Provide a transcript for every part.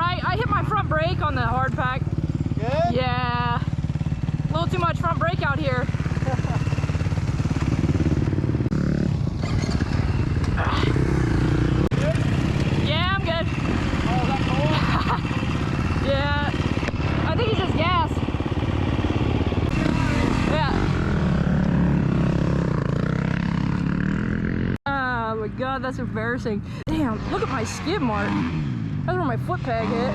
right. I hit my front brake on the hard pack. Good? Yeah. A little too much front brake out here. Good? Yeah, I'm good. Oh, is that cold? Yeah. I think it's just gas. Yeah. Oh my god, that's embarrassing. Damn, look at my skid mark. That's where my foot peg hit.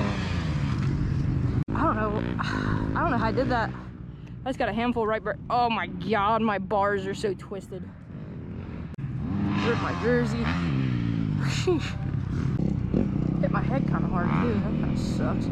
I don't know how I did that. I just got a handful right there. Oh my god, my bars are so twisted. Ripped my jersey. Sheesh. Hit my head kind of hard too. That kind of sucks.